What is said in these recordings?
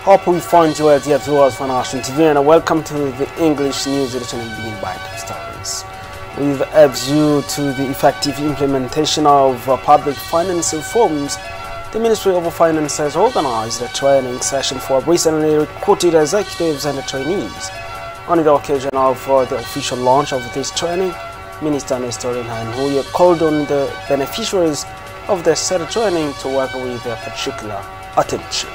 Hope we find you at here towards Fanation TV, and welcome to the English news edition and begin by top stories. We've urged you to the effective implementation of public finance reforms. The Ministry of Finance has organized a training session for recently recruited executives and trainees. On the occasion of the official launch of this training, Minister Nestor Nhanhuye called on the beneficiaries of the said training to work with particular attention.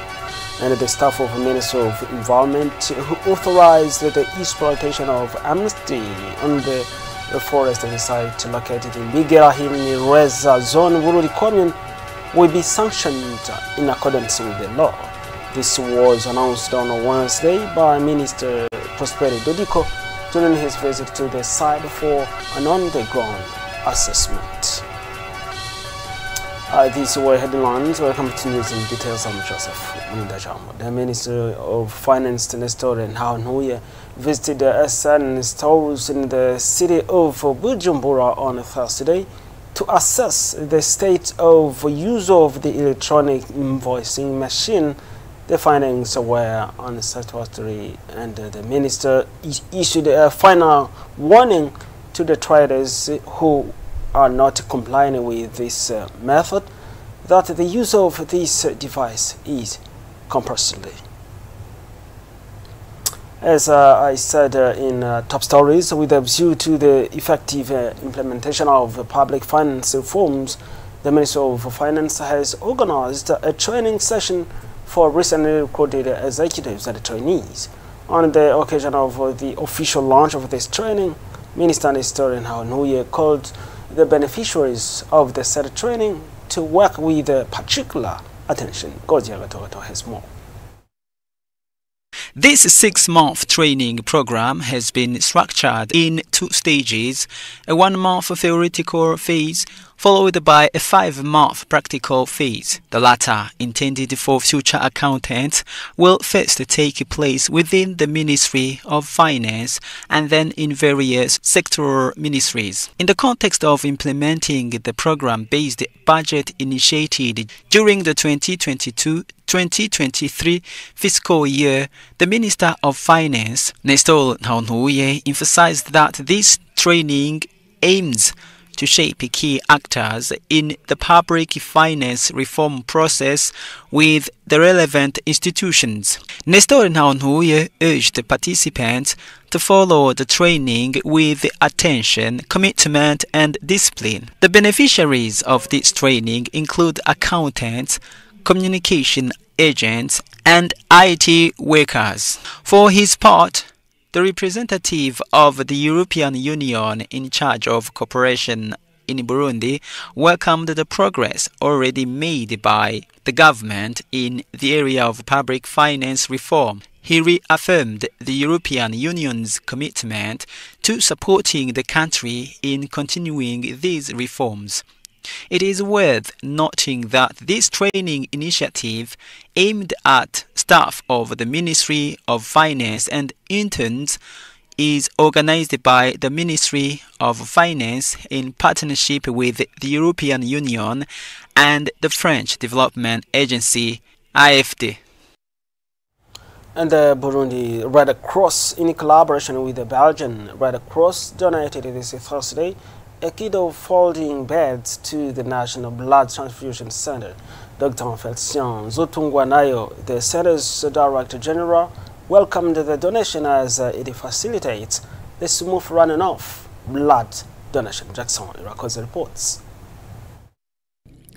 And the staff of the Ministry of Environment, who authorized the exploitation of amnesty on the forest site located in Bigirahim Reza Zone, Bururi Commune, will be sanctioned in accordance with the law. This was announced on Wednesday by Minister Prosperi Dodiko during his visit to the site for an on-the-ground assessment. These were headlines. Welcome to news in details. I'm Joseph Mundajamo. The Minister of Finance, Nestor Nhanhuye, visited the SN stores in the city of Bujumbura on Thursday to assess the state of use of the electronic invoicing machine. The findings were unsatisfactory, and the minister issued a final warning to the traders who are not complying with this method that the use of this device is compulsory. As I said in top stories, with a view to the effective implementation of public finance reforms, the Ministry of Finance has organized a training session for recently recruited executives and trainees. On the occasion of the official launch of this training, Minister Nestor Nhanhuye called the beneficiaries of the said training to work with particular attention. Gojiagatogato has more. This 6-month training program has been structured in 2 stages, a 1-month theoretical phase followed by a 5-month practical phase. The latter, intended for future accountants, will first take place within the Ministry of Finance and then in various sectoral ministries. In the context of implementing the program-based budget initiated during the 2022-2023 fiscal year, the Minister of Finance, Nestor Nhanhuye, emphasized that this training aims to shape key actors in the public finance reform process with the relevant institutions. Nestor Nhanhuye urged participants to follow the training with attention, commitment, and discipline. The beneficiaries of this training include accountants, communication agents, and IT workers. For his part, the representative of the European Union in charge of cooperation in Burundi welcomed the progress already made by the government in the area of public finance reform. He reaffirmed the European Union's commitment to supporting the country in continuing these reforms. It is worth noting that this training initiative aimed at staff of the Ministry of Finance and interns is organized by the Ministry of Finance in partnership with the European Union and the French Development Agency, AFD. And the Burundi Red Cross, in collaboration with the Belgian Red Cross, donated this Thursday a kit of folding beds to the National Blood Transfusion Center. Dr. Felician Zotungwanayo, the center's Director General, welcomed the donation as it facilitates the smooth running of blood donation. Jackson Irakoze reports.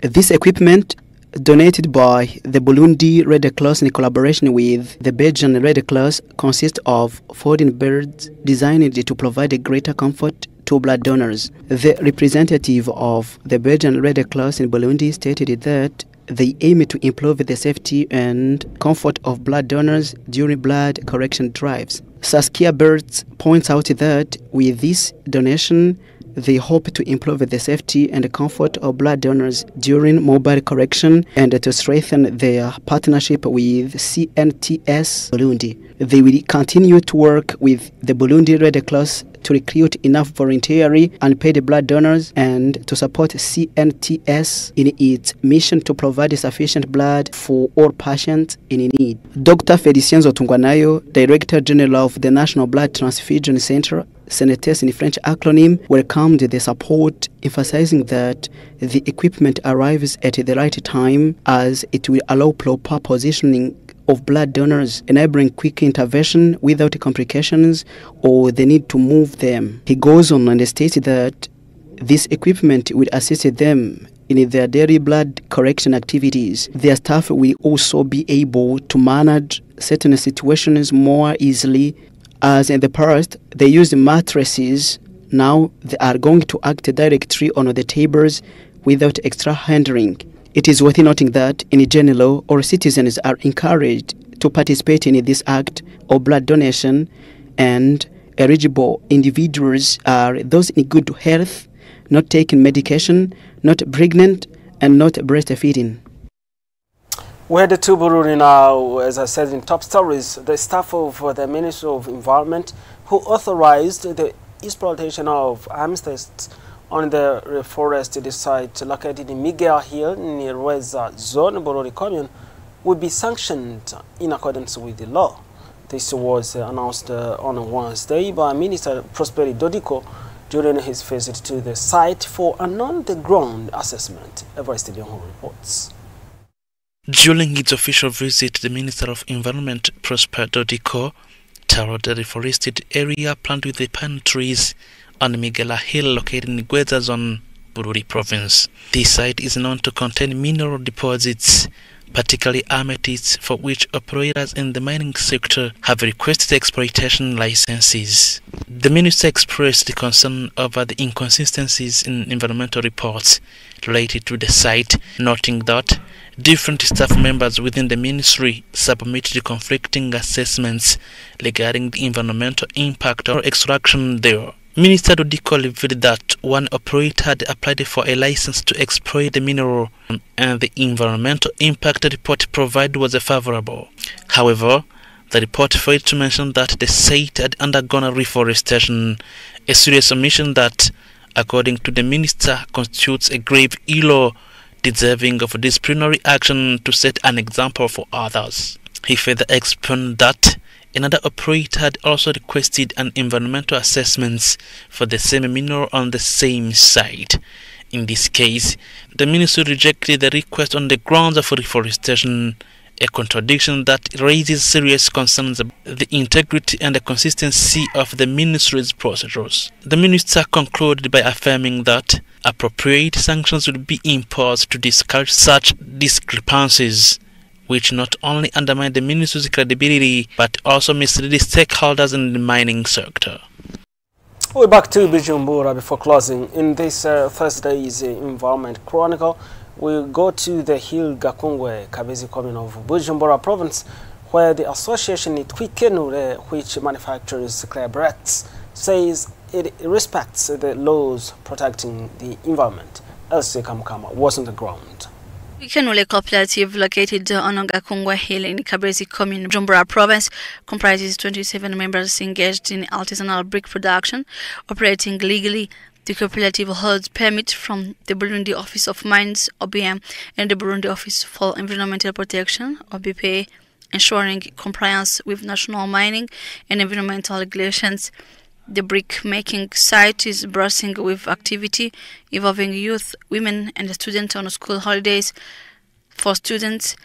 This equipment, donated by the Burundi Red Cross in collaboration with the Belgian Red Cross, consists of folding beds designed to provide a greater comfort to blood donors. The representative of the Belgian Red Cross in Burundi stated that they aim to improve the safety and comfort of blood donors during blood collection drives. Saskia Birds points out that with this donation, They hope to improve the safety and comfort of blood donors during mobile collection and to strengthen their partnership with CNTS Burundi. They will continue to work with the Burundi Red Cross to recruit enough voluntary and paid blood donors and to support CNTS in its mission to provide sufficient blood for all patients in need. Dr. Felicien Zotungwanayo, Director General of the National Blood Transfusion Center, CNTS in French acronym, welcomed the support, emphasizing that the equipment arrives at the right time as it will allow proper positioning of blood donors, enabling quick intervention without complications or the need to move them. He goes on and states that this equipment will assist them in their daily blood collection activities. Their staff will also be able to manage certain situations more easily, as in the past they used mattresses. Now they are going to act directly on the tables without extra handling. It is worth noting that, in general, all citizens are encouraged to participate in this act of blood donation, and eligible individuals are those in good health, not taking medication, not pregnant, and not breastfeeding. We head to Burundi now. As I said in top stories, the staff of the Ministry of Environment who authorized the exploitation of amethysts on the reforested site located in Miguel Hill near Rweza Zone, Burundi Commune, would be sanctioned in accordance with the law. This was announced on Wednesday by Minister Prosperi Dodiko during his visit to the site for an on-the-ground assessment. Everest Lyongo reports. During its official visit, the Minister of Environment, Prosper Dodiko, toured the reforested area planted with the pine trees on Migela Hill located in Rweza Zone, Bururi Province. This site is known to contain mineral deposits, particularly amethysts, for which operators in the mining sector have requested exploitation licenses. The minister expressed concern over the inconsistencies in environmental reports related to the site, noting that different staff members within the ministry submitted conflicting assessments regarding the environmental impact or extraction there. Minister Dodiko revealed that one operator had applied for a license to exploit the mineral and the environmental impact report provided was favorable. However, the report failed to mention that the site had undergone reforestation, a serious omission that, according to the minister, constitutes a grave error deserving of disciplinary action to set an example for others. He further explained that another operator had also requested an environmental assessment for the same mineral on the same site. In this case, the ministry rejected the request on the grounds of reforestation, a contradiction that raises serious concerns about the integrity and the consistency of the ministry's procedures. The minister concluded by affirming that appropriate sanctions would be imposed to discourage such discrepancies, which not only undermine the ministry's credibility but also mislead the stakeholders in the mining sector. We're back to Bujumbura before closing. In this Thursday's Environment Chronicle, we'll go to the Hill Gakungwe, Kabezi Commune of Bujumbura Province, where the association Itwikenure, which manufactures claybreads, says it respects the laws protecting the environment. Elsie Kamkama was on the ground. Itwikenure Cooperative, located on Gakungwe Hill in Kabezi Commune, Bujumbura Province, comprises 27 members engaged in artisanal brick production, operating legally. The cooperative holds permit from the Burundi Office of Mines, OBM, and the Burundi Office for Environmental Protection, OBPA, ensuring compliance with national mining and environmental regulations. The brick-making site is bursting with activity involving youth, women, and students on school holidays. For students,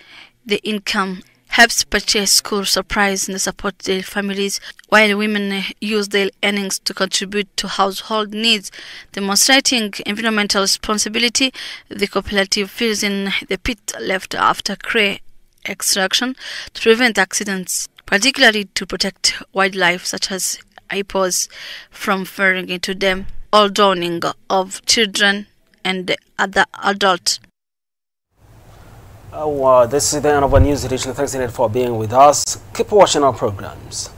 the income helps purchase school supplies and support their families, while women use their earnings to contribute to household needs. Demonstrating environmental responsibility, the cooperative fills in the pit left after clay extraction to prevent accidents, particularly to protect wildlife such as hippos from falling into them, or drowning of children and other adults. This is the end of our news edition. Thanks again for being with us. Keep watching our programs.